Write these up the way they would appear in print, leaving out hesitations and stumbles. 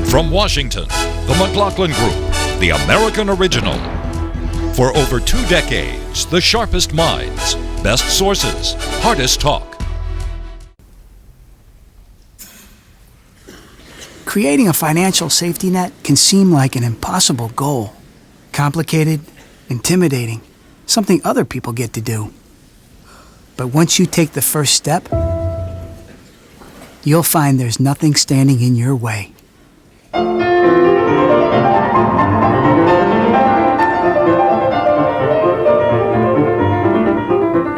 From Washington, the McLaughlin Group, the American original. For over 2 decades, the sharpest minds, best sources, hardest talk. Creating a financial safety net can seem like an impossible goal. Complicated, intimidating, something other people get to do. But once you take the first step, you'll find there's nothing standing in your way.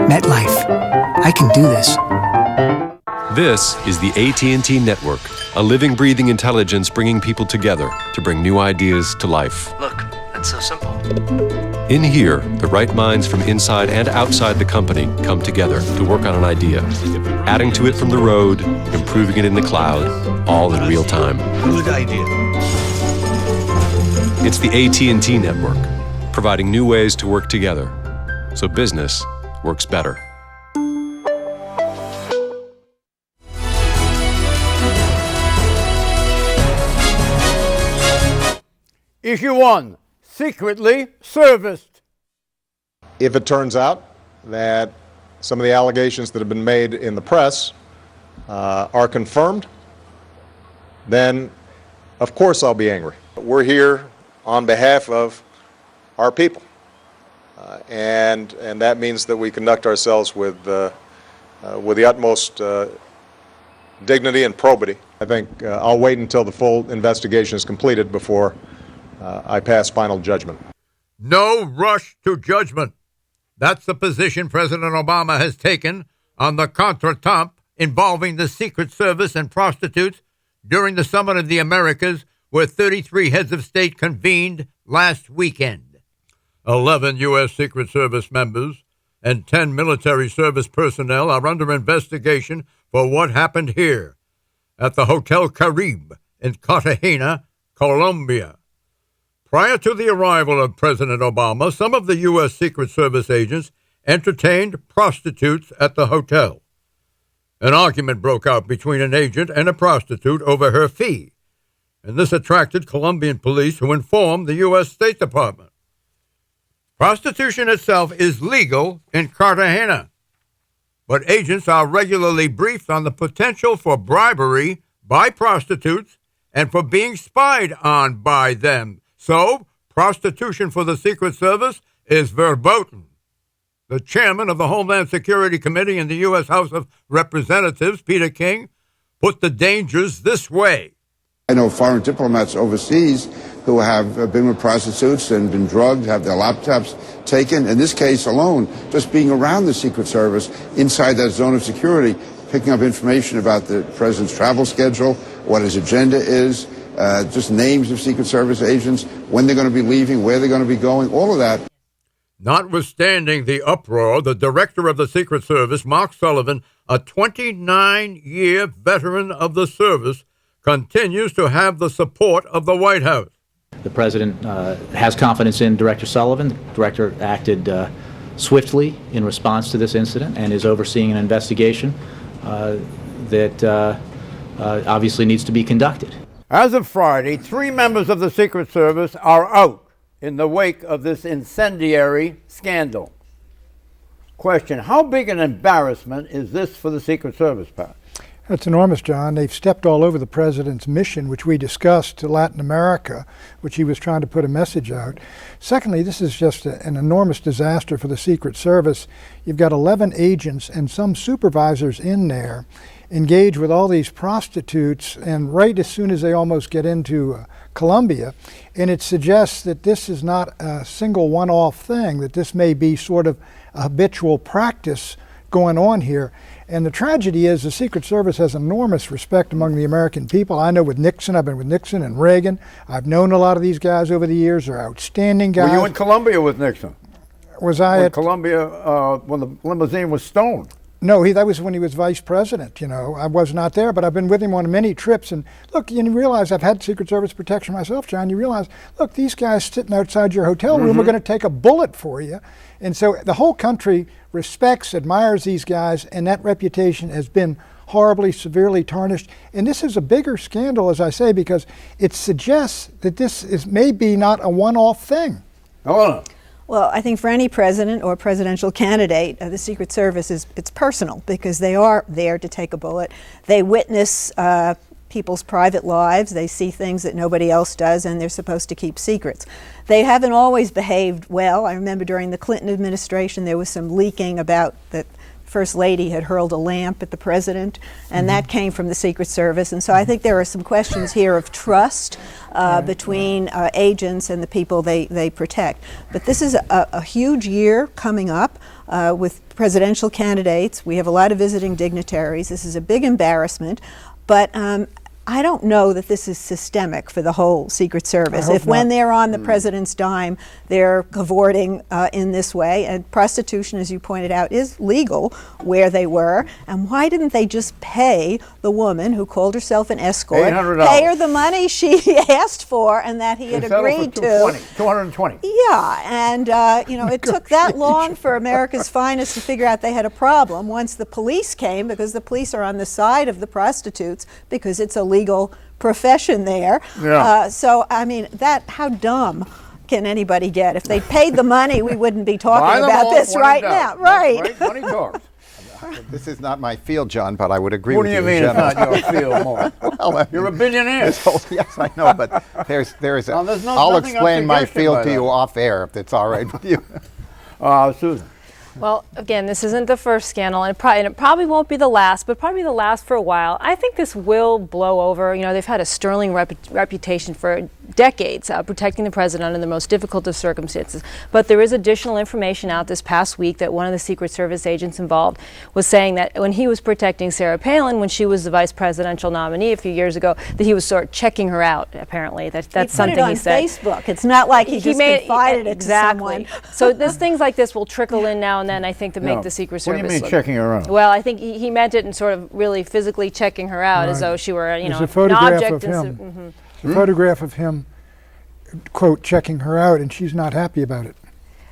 MetLife. I can do this. This is the AT&T Network, a living, breathing intelligence bringing people together to bring new ideas to life. Look, that's so simple. In here, the right minds from inside and outside the company come together to work on an idea, adding to it from the road, improving it in the cloud, all in real time. Good idea. It's the AT&T Network, providing new ways to work together so business works better. Issue 1, secretly serviced. If it turns out that some of the allegations that have been made in the press are confirmed, then of course I'll be angry. We're here on behalf of our people, and that means that we conduct ourselves with the utmost dignity and probity. I think I'll wait until the full investigation is completed before I pass final judgment. No rush to judgment. That's the position President Obama has taken on the contretemps involving the Secret Service and prostitutes during the Summit of the Americas, where 33 heads of state convened last weekend. 11 U.S. Secret Service members and 10 military service personnel are under investigation for what happened here at the Hotel Caribe in Cartagena, Colombia. Prior to the arrival of President Obama, some of the U.S. Secret Service agents entertained prostitutes at the hotel. An argument broke out between an agent and a prostitute over her fee, and this attracted Colombian police, who informed the U.S. State Department. Prostitution itself is legal in Cartagena, but agents are regularly briefed on the potential for bribery by prostitutes and for being spied on by them. So, prostitution for the Secret Service is verboten. The chairman of the Homeland Security Committee in the U.S. House of Representatives, Peter King, put the dangers this way. I know foreign diplomats overseas who have been with prostitutes and been drugged, have their laptops taken. In this case alone, just being around the Secret Service inside that zone of security, picking up information about the president's travel schedule, what his agenda is, just names of Secret Service agents, when they're going to be leaving, where they're going to be going, all of that. Notwithstanding the uproar, the director of the Secret Service, Mark Sullivan, a 29-year veteran of the service, continues to have the support of the White House. The president has confidence in Director Sullivan. The director acted swiftly in response to this incident and is overseeing an investigation that obviously needs to be conducted. As of Friday, 3 members of the Secret Service are out in the wake of this incendiary scandal. Question, how big an embarrassment is this for the Secret Service, Pat? That's enormous, John. They've stepped all over the president's mission, which we discussed, to Latin America, which he was trying to put a message out. Secondly, this is just an enormous disaster for the Secret Service. You've got 11 agents and some supervisors in there engage with all these prostitutes, and right as soon as they almost get into Colombia, and it suggests that this is not a single one-off thing, that this may be sort of a habitual practice going on here. And the tragedy is the Secret Service has enormous respect among the American people. I know with Nixon, I've been with Nixon and Reagan. I've known a lot of these guys over the years. They're outstanding guys. Were you in Colombia with Nixon? Was I at Colombia when the limousine was stoned? No, that was when he was vice president. You know, I was not there, but I've been with him on many trips. And look, you realize I've had Secret Service protection myself, John. You realize, look, these guys sitting outside your hotel room are going to take a bullet for you. And so the whole country respects, admires these guys, and that reputation has been horribly, severely tarnished. And this is a bigger scandal, as I say, because it suggests that this is maybe not a one-off thing. Hold Well, I think for any president or presidential candidate, the Secret Service it's personal because they are there to take a bullet. They witness people's private lives. They see things that nobody else does, and they're supposed to keep secrets. They haven't always behaved well. I remember during the Clinton administration, there was some leaking about that First Lady had hurled a lamp at the president, and that came from the Secret Service. And so I think there are some questions here of trust between agents and the people they protect. But this is a huge year coming up with presidential candidates. We have a lot of visiting dignitaries. This is a big embarrassment. But I don't know that this is systemic for the whole Secret Service. If when they're on the president's dime, they're cavorting in this way, and prostitution, as you pointed out, is legal where they were, and why didn't they just pay the woman who called herself an escort, $800. pay her the money she asked for and that he had agreed to? $220. Yeah, and it took that long for America's Finest to figure out they had a problem once the police came, because the police are on the side of the prostitutes because it's a legal profession there. Yeah. So, I mean, how dumb can anybody get? If they paid the money, we wouldn't be talking about this right now. Right. Money talks. This is not my field, John, but I would agree What with do you. you mean it's not your field, Mark? Well, You're a billionaire. yes, I know, but there's Well, there's I'll nothing explain my unsuggested field by to that. you off air if it's all right with you. Susan. Well, again, this isn't the first scandal, and it probably won't be the last, but probably the last for a while. I think this will blow over. You know, they've had a sterling reputation for decades protecting the president under the most difficult of circumstances. But there is additional information out this past week that one of the Secret Service agents involved was saying that when he was protecting Sarah Palin, when she was the vice presidential nominee a few years ago, that he was sort of checking her out, apparently. That's something he said. He put it on Facebook. It's not like he just confided it to someone. So things like this will trickle in now and then, I think, to make the Secret Service. What do you mean checking her out? Well, I think he meant it in sort of really physically checking her out, as though she were, There's a an photograph object. of him. A photograph of him, quote, checking her out, and she's not happy about it.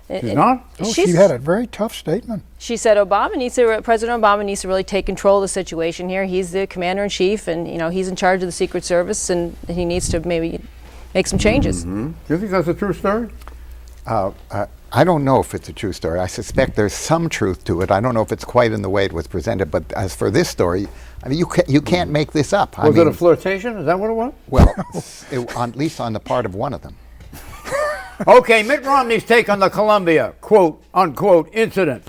She's not? Oh, she had a very tough statement. She said President Obama needs to really take control of the situation here. He's the commander-in-chief, and he's in charge of the Secret Service, and he needs to maybe make some changes. Do you think that's a true story? I don't know if it's a true story. I suspect there's some truth to it. I don't know if it's quite in the way it was presented. But as for this story, I mean, you can't make this up. Was it a flirtation? Is that what it was? Well, at least on the part of one of them. Okay, Mitt Romney's take on the Columbia, quote, unquote, incident.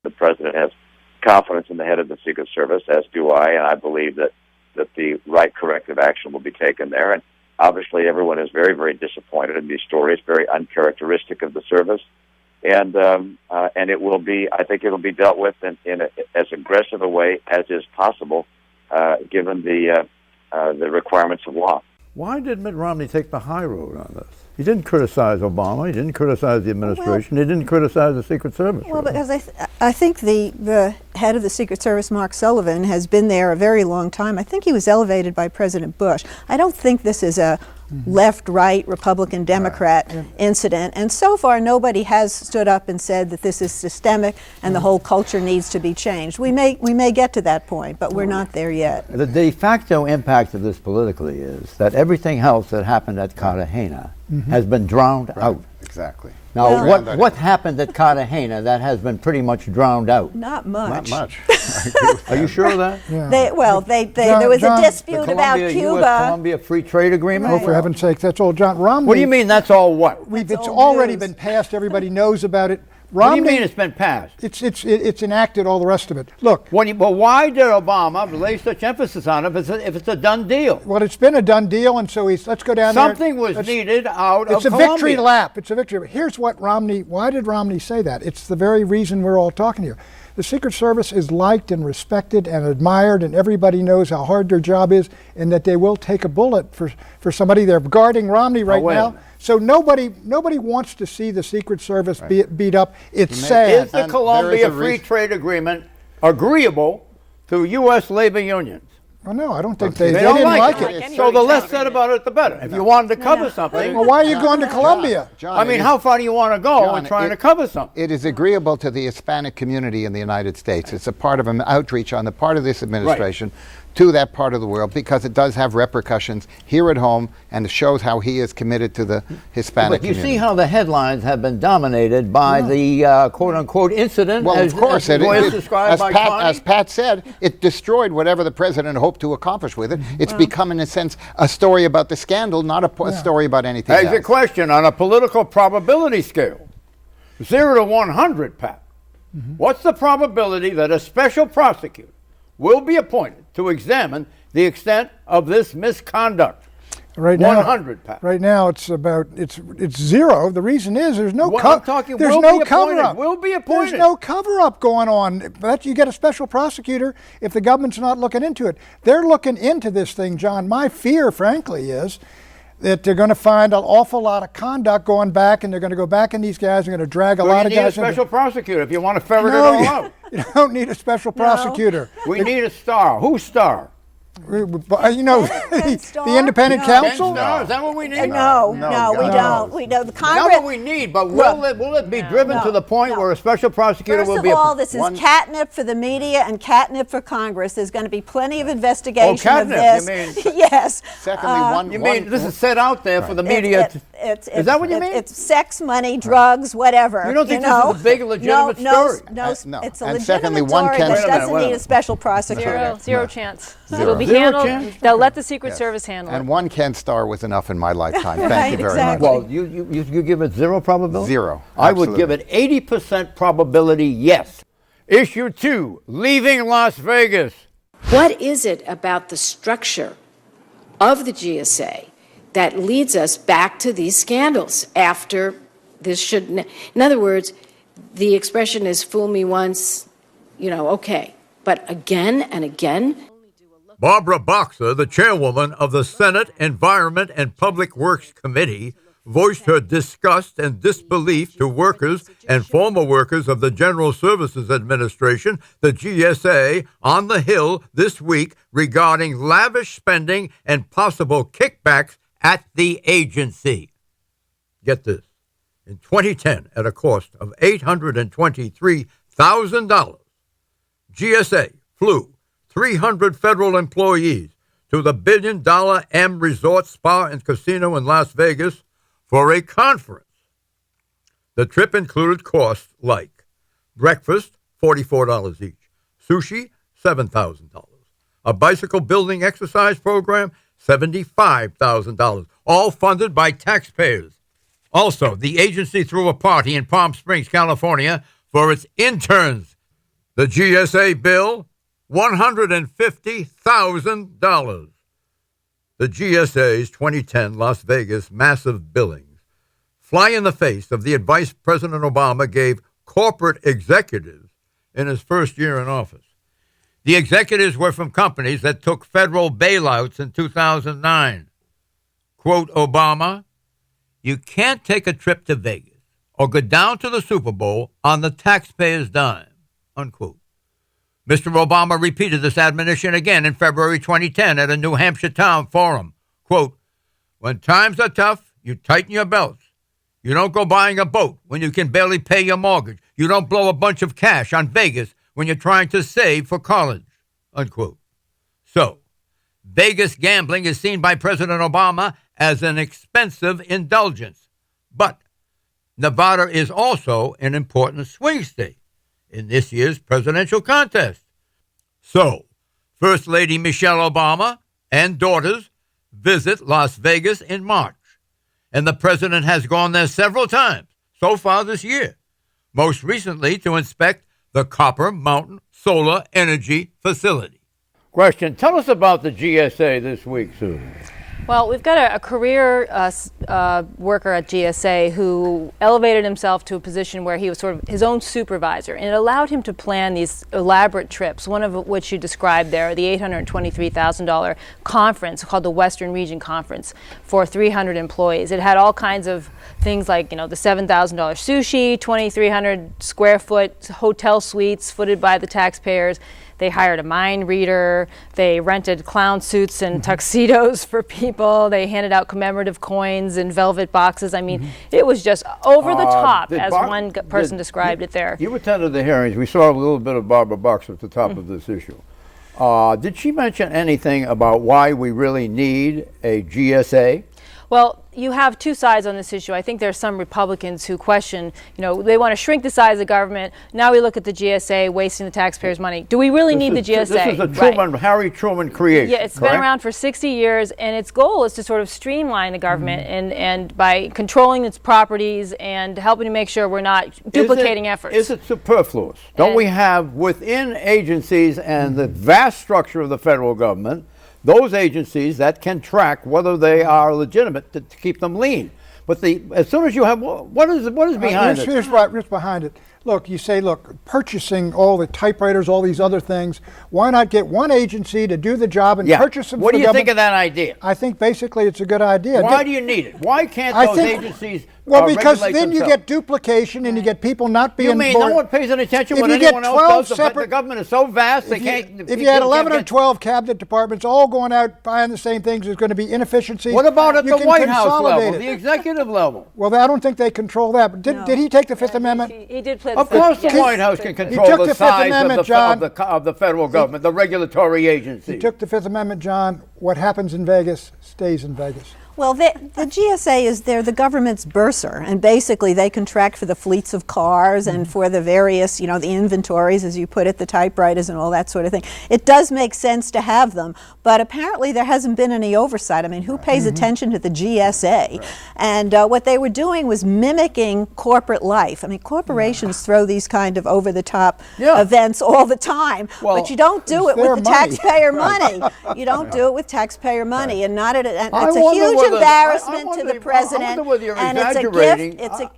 The president has confidence in the head of the Secret Service, as do I, and I believe that the right corrective action will be taken there. And obviously, everyone is very, very disappointed in these stories, very uncharacteristic of the service, and it will be. I think it will be dealt with in as aggressive a way as is possible, given the requirements of law. Why did Mitt Romney take the high road on this? He didn't criticize Obama. He didn't criticize the administration. He didn't criticize the Secret Service. Well, because I think the head of the Secret Service, Mark Sullivan, has been there a very long time. I think he was elevated by President Bush. I don't think this is a left-right, Republican, Democrat incident. And so far, nobody has stood up and said that this is systemic and the whole culture needs to be changed. We may get to that point, but we're not there yet. The de facto impact of this politically is that everything else that happened at Cartagena has been drowned out. Exactly. Now, what happened at Cartagena that has been pretty much drowned out? Not much. Not much. Are you sure of that? Yeah. There was a dispute about Cuba. US Colombia Free Trade Agreement? Oh, for heaven's sake, that's all John Romney. What do you mean that's all what? It's already been passed. Everybody knows about it. What Romney, do you mean it's been passed? It's enacted, all the rest of it. Look. But why did Obama lay such emphasis on it if it's a done deal? Well, it's been a done deal, and so let's go down Something was needed out of It's a Colombia. victory lap. It's a victory. But here's what why did Romney say that? It's the very reason we're all talking here. The Secret Service is liked and respected and admired, and everybody knows how hard their job is, and that they will take a bullet for somebody. They're guarding Romney right now. So nobody wants to see the Secret Service beat up. It's sad. Is the Colombia Free Trade Agreement agreeable to U.S. labor unions? Oh, no, I don't think they don't didn't like it. So the less said about it, the better. If you wanted to cover something. Well, why are you going to Colombia? John, I mean, how far do you want to go in trying to cover something? It is agreeable to the Hispanic community in the United States. It's a part of an outreach on the part of this administration to that part of the world, because it does have repercussions here at home, and it shows how he is committed to the Hispanic But you community. see how the headlines have been dominated by the quote-unquote incident, Well, as, of course, as, it described by as Pat said, it destroyed whatever the president hoped to accomplish with it. It's become, in a sense, a story about the scandal, not a story about anything else. Here's a question on a political probability scale, 0 to 100, Pat. What's the probability that a special prosecutor will be appointed to examine the extent of this misconduct? Right now, 100, Pat. Right now, it's 0. The reason is there's no there's no cover-up. Will be appointed. There's no cover-up going on. But you get a special prosecutor if the government's not looking into it. They're looking into this thing, John. My fear, frankly, is that they're going to find an awful lot of conduct going back, and they're going to go back in these guys. They're going to drag a lot of guys. You need a special prosecutor if you want to ferret it all out. You don't need a special prosecutor. We need a star. Who's star? You know, the independent counsel? Is that what we need? No, we don't. We know the Congress. Not what we need, but will it be driven to the point where a special prosecutor will be? First of all, this is catnip for the media and catnip for Congress. There's going to be plenty of investigation of this. You mean? Yes. Secondly, you mean this is set out there for the media? Is that what you mean? It's sex, money, drugs, whatever. You don't think this is a big legitimate story? No, no. it's a And legitimate secondly, story one can- that doesn't need a special prosecutor. Zero chance. Zero. It'll be Zero handled. chance? They'll let the Secret Service handle And it. one Ken Starr was enough in my lifetime. Thank Right, you very exactly. much. Well, you give it 0 probability? 0. I would give it 80% probability yes. Issue 2, leaving Las Vegas. What is it about the structure of the GSA that leads us back to these scandals after this shouldn't? In other words, the expression is fool me once, okay. But again and again? Barbara Boxer, the chairwoman of the Senate Environment and Public Works Committee, voiced her disgust and disbelief to workers and former workers of the General Services Administration, the GSA, on the Hill this week regarding lavish spending and possible kickbacks at the agency. Get this. In 2010, at a cost of $823,000, GSA flew 300 federal employees to the billion-dollar M Resort Spa and Casino in Las Vegas for a conference. The trip included costs like breakfast, $44 each, sushi, $7,000, a bicycle building exercise program, $75,000, all funded by taxpayers. Also, the agency threw a party in Palm Springs, California, for its interns. The GSA bill, $150,000. The GSA's 2010 Las Vegas massive billings fly in the face of the advice President Obama gave corporate executives in his first year in office. The executives were from companies that took federal bailouts in 2009. Quote, Obama, you can't take a trip to Vegas or go down to the Super Bowl on the taxpayer's dime, unquote. Mr. Obama repeated this admonition again in February 2010 at a New Hampshire town forum. Quote, when times are tough, you tighten your belts. You don't go buying a boat when you can barely pay your mortgage. You don't blow a bunch of cash on Vegas when you're trying to save for college, unquote. So, Vegas gambling is seen by President Obama as an expensive indulgence. But Nevada is also an important swing state in this year's presidential contest. So, First Lady Michelle Obama and daughters visit Las Vegas in March, and the president has gone there several times so far this year, most recently to inspect the Copper Mountain Solar Energy Facility. Question, tell us about the GSA this week, Susan. Well, we've got a career worker at GSA who elevated himself to a position where he was sort of his own supervisor, and it allowed him to plan these elaborate trips, one of which you described there, the $823,000 conference called the Western Region Conference for 300 employees. It had all kinds of things like, the $7,000 sushi, 2,300 square foot hotel suites footed by the taxpayers. They hired a mind reader. They rented clown suits and tuxedos for people. They handed out commemorative coins in velvet boxes. I mean, it was just over the top, as one person described it there. You attended the hearings. We saw a little bit of Barbara Bucks at the top of this issue. Did she mention anything about why we really need a GSA? Well, you have two sides on this issue. I think there's some Republicans who question, they want to shrink the size of government. Now we look at the GSA wasting the taxpayers' money. Do we really need the GSA? This is a Harry Truman creation. Yeah, it's been around for 60 years, and its goal is to sort of streamline the government and by controlling its properties and helping to make sure we're not duplicating efforts. Is it superfluous? Don't we have within agencies and the vast structure of the federal government those agencies that can track whether they are legitimate to keep them lean? But as soon as you have, what is behind it? Here's what's behind it. Look, you say, purchasing all the typewriters, all these other things, why not get one agency to do the job and purchase them What for do the you government? think of that idea? I think basically it's a good idea. Why do you need it? Why can't those agencies Well, because then regulate you themselves? get duplication and you get people not being You mean bored. no one pays any attention If when you get anyone 12 else does? The separate- government is so vast they can't. If you had 11 or 12 cabinet departments all going out buying the same things, there's going to be inefficiencies. What about at You the can White House consolidate level, it. the executive level? Well, I don't think they control that. But did he take the Fifth Amendment? He did play Of course, the White House can control took the the Fifth size Amendment, John. of the federal government, the regulatory agency. He took the Fifth Amendment, John. What happens in Vegas stays in Vegas. Well, the GSA is they're the government's bursar, and basically they contract for the fleets of cars and for the various, the inventories, as you put it, the typewriters and all that sort of thing. It does make sense to have them, but apparently there hasn't been any oversight. I mean, who pays attention to the GSA? And what they were doing was mimicking corporate life. I mean, corporations throw these kind of over-the-top events all the time, but you don't do it with the taxpayer money. You don't do it with taxpayer money, and not at it's a huge embarrassment to the president, and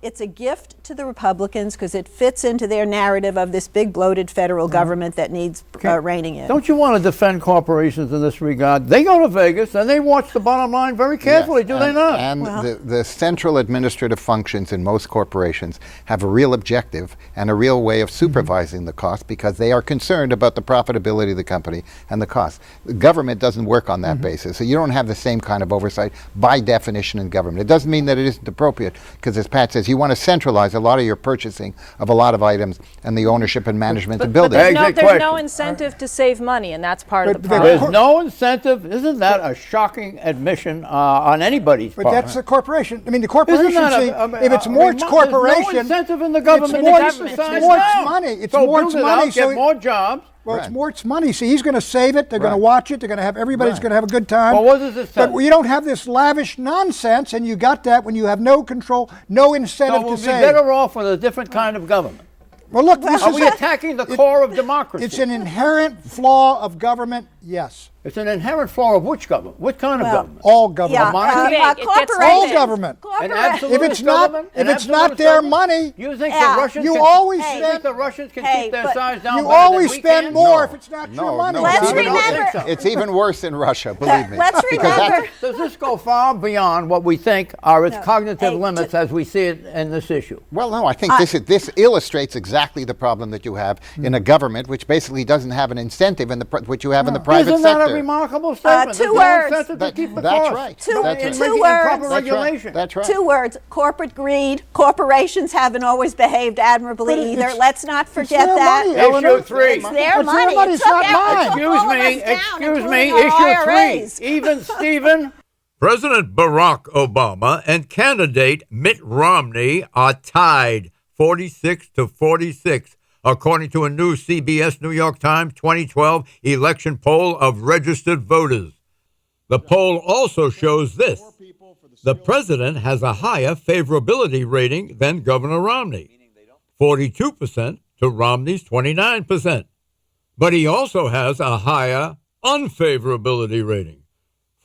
it's a gift to the Republicans because it fits into their narrative of this big bloated federal government that needs reining in. Don't you want to defend corporations in this regard? They go to Vegas and they watch the bottom line very carefully, do they not? And the central administrative functions in most corporations have a real objective and a real way of supervising the cost because they are concerned about the profitability of the company and the cost. The government doesn't work on that basis, so you don't have the same kind of oversight by definition in government. It doesn't mean that it isn't appropriate because, as Pat says, you want to centralize a lot of your purchasing of a lot of items and the ownership and management of buildings. There's no incentive to save money, and that's part of the problem. There's no incentive. Isn't that a shocking admission on anybody's part? But that's the corporation. I mean, the corporation, if it's Mort's there's corporation, no incentive in the government. It's Mort's money. It's Mort's money. Get more jobs. Well, it's Mort's money. See, he's going to save it. They're going to watch it. They're going to have everybody's going to have a good time. Well, what does it say? But you don't have this lavish nonsense, and you got that when you have no control, no incentive So we'll to be save. better off with a different kind of government. Well, look, Are we attacking the core of democracy? It's an inherent flaw of government. Yes. It's an inherent flaw of which government? What kind of government? All government. All government. An absolute government? If it's not their money, you think the Russians you can, always you spend. think the Russians can keep their size down? You better always than we spend can? more if it's not your money. Let's remember. It's even worse in Russia, believe me. Let's remember. Does this go far beyond what we think are its cognitive limits as we see it in this issue? Well, no, I think this illustrates exactly the problem that you have in a government which basically doesn't have an incentive in which you have in the private Isn't sector. that a remarkable statement? Two words. That's right. Two That's words. That's right. 2 words. Corporate greed. Corporations haven't always behaved admirably either. Let's not forget that. Issue 3. It's their money. It's not mine. Excuse me. Issue 3. Even Stephen. President Barack Obama and candidate Mitt Romney are tied 46-46, according to a new CBS New York Times 2012 election poll of registered voters. The poll also shows this. The president has a higher favorability rating than Governor Romney, 42% to Romney's 29%. But he also has a higher unfavorability rating,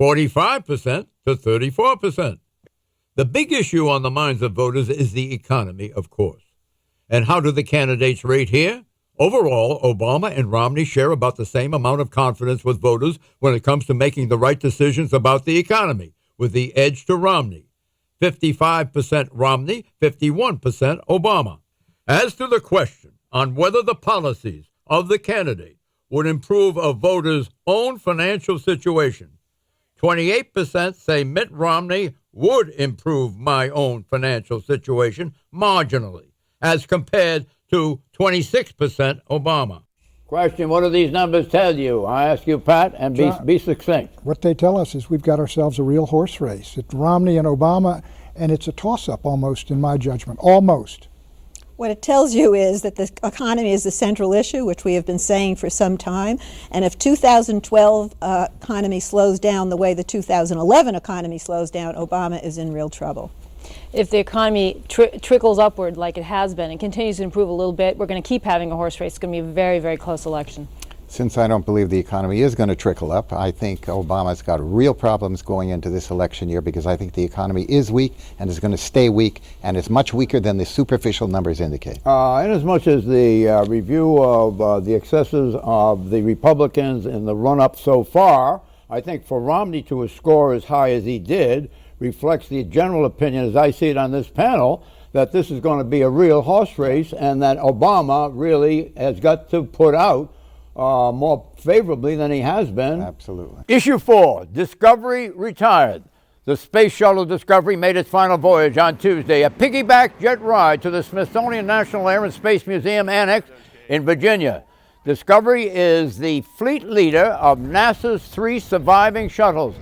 45% to 34%. The big issue on the minds of voters is the economy, of course. And how do the candidates rate here? Overall, Obama and Romney share about the same amount of confidence with voters when it comes to making the right decisions about the economy, with the edge to Romney. 55% Romney, 51% Obama. As to the question on whether the policies of the candidate would improve a voter's own financial situation. 28% say Mitt Romney would improve my own financial situation marginally, as compared to 26% Obama. Question, what do these numbers tell you? I ask you, Pat, and be succinct. What they tell us is we've got ourselves a real horse race. It's Romney and Obama, and it's a toss-up almost, in my judgment. Almost. What it tells you is that the economy is the central issue, which we have been saying for some time. And if 2012 economy slows down the way the 2011 economy slows down, Obama is in real trouble. If the economy trickles upward like it has been and continues to improve a little bit, we're going to keep having a horse race. It's going to be a very, very close election. Since I don't believe the economy is going to trickle up, I think Obama's got real problems going into this election year because I think the economy is weak and is going to stay weak, and it's much weaker than the superficial numbers indicate. Inasmuch as the review of the excesses of the Republicans in the run-up so far, I think for Romney to score as high as he did reflects the general opinion, as I see it on this panel, that this is going to be a real horse race and that Obama really has got to put out more favorably than he has been. Absolutely. Issue 4, Discovery retired. The Space Shuttle Discovery made its final voyage on Tuesday, a piggyback jet ride to the Smithsonian National Air and Space Museum Annex in Virginia. Discovery is the fleet leader of NASA's 3 surviving shuttles.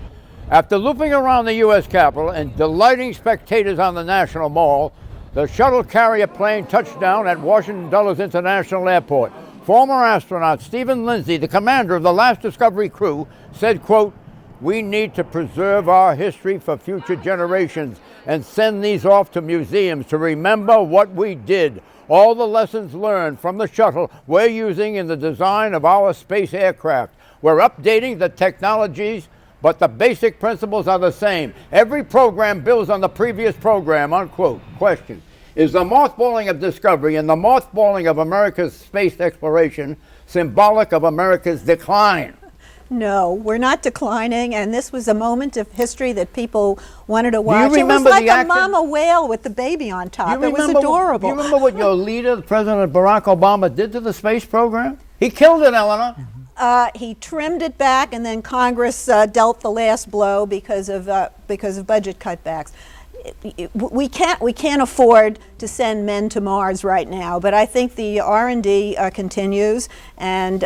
After looping around the U.S. Capitol and delighting spectators on the National Mall, the shuttle carrier plane touched down at Washington Dulles International Airport. Former astronaut Stephen Lindsay, the commander of the last Discovery crew, said, quote, "We need to preserve our history for future generations and send these off to museums to remember what we did. All the lessons learned from the shuttle we're using in the design of our space aircraft. We're updating the technologies, but the basic principles are the same. Every program builds on the previous program," unquote. Question. Is the mothballing of Discovery and the mothballing of America's space exploration symbolic of America's decline? No, we're not declining, and this was a moment of history that people wanted to watch. Do you remember it was like the a action? mama whale with the baby on top. It was adorable. Do you remember what your leader, President Barack Obama, did to the space program? He killed it, Eleanor. He trimmed it back, and then Congress dealt the last blow because of budget cutbacks. We can't afford to send men to Mars right now, but I think the R&D continues, and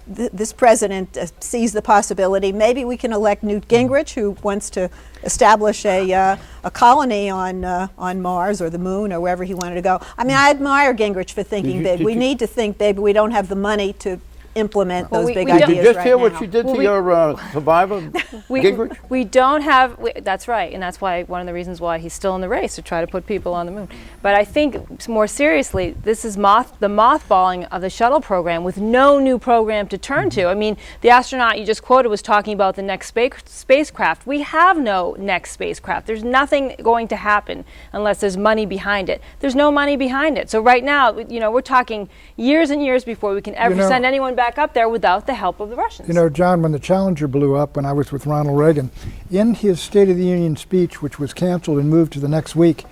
this president sees the possibility. Maybe we can elect Newt Gingrich, who wants to establish a colony on Mars or the moon or wherever he wanted to go. I mean, I admire Gingrich for thinking big. We need to think big, but we don't have the money to implement those big ideas. Did you just hear now. what she did to your survivor, Gingrich? We don't have, that's right, and that's why one of the reasons why he's still in the race, to try to put people on the moon. But I think more seriously, this is the mothballing of the shuttle program with no new program to turn to. I mean, the astronaut you just quoted was talking about the next spacecraft. We have no next spacecraft. There's nothing going to happen unless there's money behind it. There's no money behind it. So right now, we're talking years and years before we can ever send anyone back up there without the help of the Russians. You know, John, when the Challenger blew up, when I was with Ronald Reagan, in his State of the Union speech, which was canceled and moved to the next week,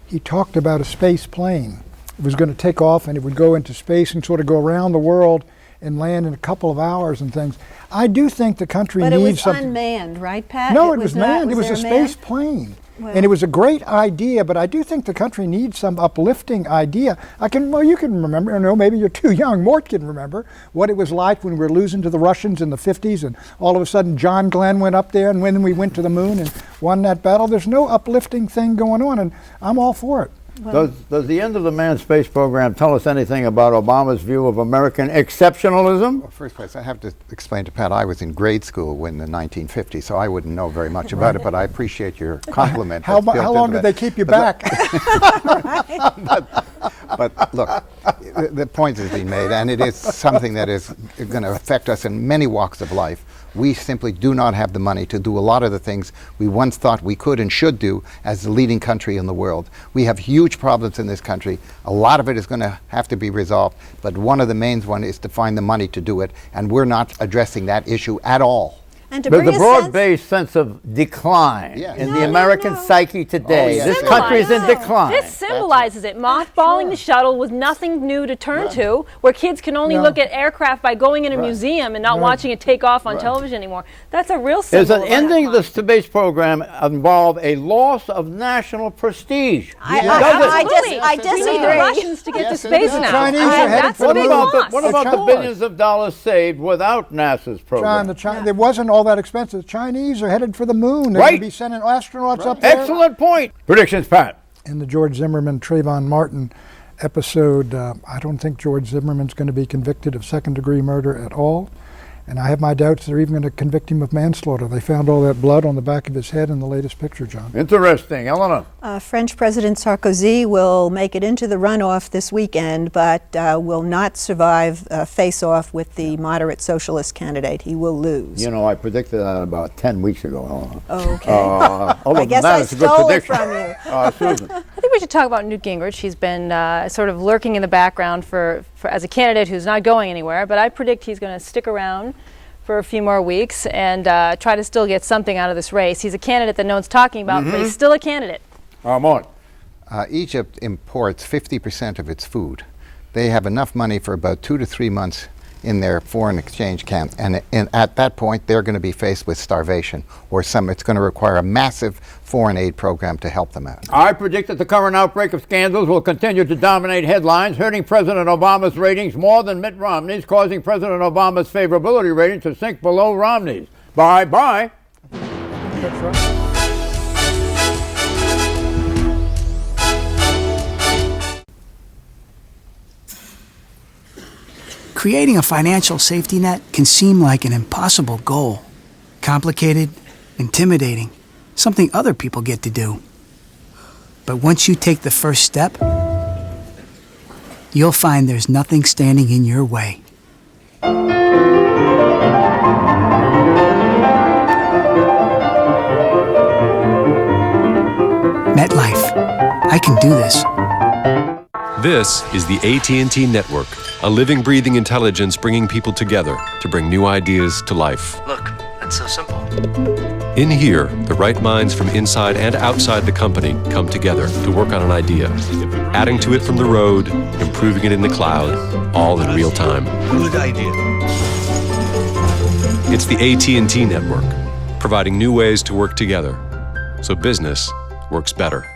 he talked about a space plane. It was going to take off and it would go into space and sort of go around the world and land in a couple of hours and things. I do think the country needs something. But it was unmanned, right, Pat? No, it was manned. It was a space plane. Well, and it was a great idea, but I do think the country needs some uplifting idea. You can remember, maybe you're too young, Mort can remember what it was like when we were losing to the Russians in the 50s and all of a sudden John Glenn went up there and when we went to the moon and won that battle. There's no uplifting thing going on, and I'm all for it. Well, does the end of the manned space program tell us anything about Obama's view of American exceptionalism? Well, first place, I have to explain to Pat, I was in grade school in the 1950s, so I wouldn't know very much about it, but I appreciate your compliment. How long did they keep you back? But look, the point has been made, and it is something that is going to affect us in many walks of life. We simply do not have the money to do a lot of the things we once thought we could and should do as the leading country in the world. We have huge problems in this country. A lot of it is going to have to be resolved, but one of the main ones is to find the money to do it, and we're not addressing that issue at all. And to There's bring a a broad-based sense of decline in the American psyche today. This country is in decline. This symbolizes it. Mothballing the shuttle with nothing new to turn to, where kids can only look at aircraft by going in a museum and not watching it take off on television anymore. That's a real symbol. Does ending the space program involve a loss of national prestige? I disagree. We need the Russians to get to space now. Chinese are headed for the moon. What about the billions of dollars saved without NASA's program? It wasn't all that expensive. Chinese are headed for the moon. They're going to be sending astronauts up there. Excellent point. Predictions, Pat. In the George Zimmerman, Trayvon Martin episode, I don't think George Zimmerman's going to be convicted of second-degree murder at all. And I have my doubts they're even going to convict him of manslaughter. They found all that blood on the back of his head in the latest picture, John. Interesting. Eleanor? French President Sarkozy will make it into the runoff this weekend, but will not survive face-off with the moderate socialist candidate. He will lose. You know, I predicted that about 10 weeks ago, Eleanor. Okay. I guess I stole it from you. Susan? I think we should talk about Newt Gingrich. He's been sort of lurking in the background for as a candidate who's not going anywhere, but I predict he's going to stick around for a few more weeks and try to still get something out of this race. He's a candidate that no one's talking about, but he's still a candidate. Egypt imports 50% of its food. They have enough money for about 2 to 3 months in their foreign exchange camp, and at that point they're going to be faced with starvation or it's going to require a massive foreign aid program to help them out. I predict that the current outbreak of scandals will continue to dominate headlines, hurting President Obama's ratings more than Mitt Romney's, causing President Obama's favorability rating to sink below Romney's. Bye-bye. That's right. Creating a financial safety net can seem like an impossible goal. Complicated, intimidating, something other people get to do. But once you take the first step, you'll find there's nothing standing in your way. MetLife. I can do this. This is the AT&T Network, a living, breathing intelligence bringing people together to bring new ideas to life. Look, it's so simple. In here, the right minds from inside and outside the company come together to work on an idea, adding to it from the road, improving it in the cloud, all in real time. Good idea. It's the AT&T Network, providing new ways to work together so business works better.